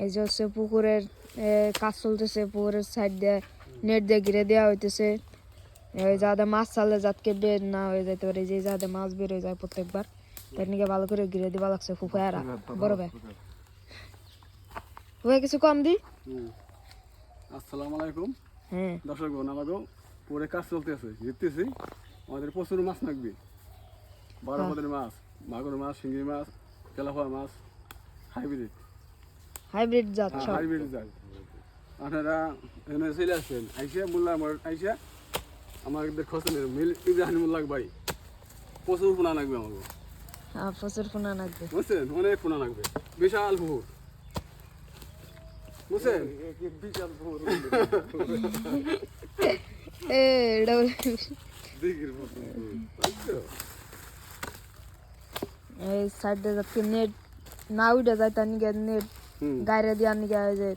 এই যে হচ্ছে পুকুরের কাজ চলতেছে, পুকুরের সাইড দিয়ে নেট দিয়ে ঘিরে দেওয়া হইতেছে, যাতে মাছ ছাড়লে যাতে বের না হয়ে যেতে পারে, যে যাতে মাছ বের হয়ে যায় প্রত্যেকবার, তার নিকে ভালো করে ঘিরে দিবা লাগছে। ফুফায়ারা বড় ভাই ওই কিছু কম দি। আসসালামু আলাইকুম। হ্যাঁ দর্শক বোন, আমাদের পুরে কাজ চলতেছে, জিততেছি। আমাদের প্রচুর মাছ লাগবে, 12 পদের মাছ, মাগুর মাছ, শিঙ্গি মাছ, তেলাপোয়া মাছ, হাইব্রিড জাত সব। হাইব্রিড জাত। আপনারা এখানে চলে আসছেন, আইসা মোল্লা আইসা আমাদের খোঁজ নেন, মিল ইব্রাহিম মোল্লা বাড়ি। প্রচুর পোনা লাগবে আমাকে, প্রচুর পোনা লাগবে, বুঝছেন? অনেক পোনা লাগবে, বিশাল পুকুর, বুঝছেন? বিশাল পুকুর এই সাইডে যাতে নেট না উঠে যায়, তার নিকে নেট গায়ে দেওয়া নিকে যে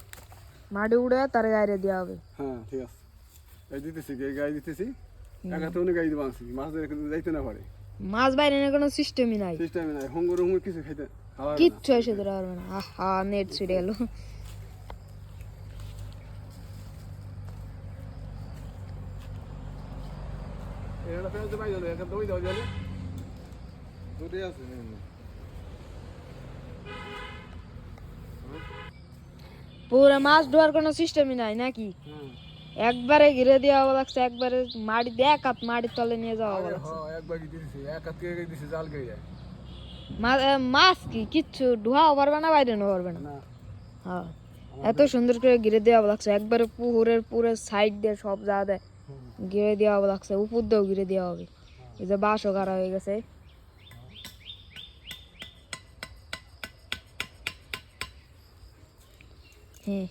মাটি উড়ে তার গায়ে দেওয়া হবে। হ্যাঁ ঠিক আছে, এই দিতেছি, গায়ে দিতেছি, একা তো অনেক গায়ে দিব আনছি, মাছ যাইতে না পারে। মাছ বাইরে কোনো সিস্টেমই নাই, সিস্টেমে নাই, হুঙ্গুর হুঙ্গুর কিছু খাইতে কিচ্ছু এসে ধরে পারবে না। আহা নেট ছুটে গেল। এটা ফেলতে পাই যাবে, এটা দই দাও যাবে, দুটোই আছে পুরো মাছ ধোয়ার কোনো সিস্টেমই নাই নাকি? একবারে ঘিরে দেওয়া লাগছে, একবারে মাটি দিয়ে এক হাত মাটির তলে নিয়ে যাওয়া লাগছে। একবার দিতেছি, এক হাত কে দিতেছি, জাল গিয়ে যায় মাছ কি কিচ্ছু ধোয়াও পারবে না, বাইরে নেওয়া পারবে না। না। হ্যাঁ এত সুন্দর করে ঘিরে দেওয়া লাগছে, একবারে পুকুরের পুরো সাইড দিয়ে সব যা দেয় ঘিরে দেওয়া লাগছে, উপর দিয়েও ঘিরে দেওয়া হবে। এই যে বাঁশও গাড়া হয়ে গেছে। হ্যাঁ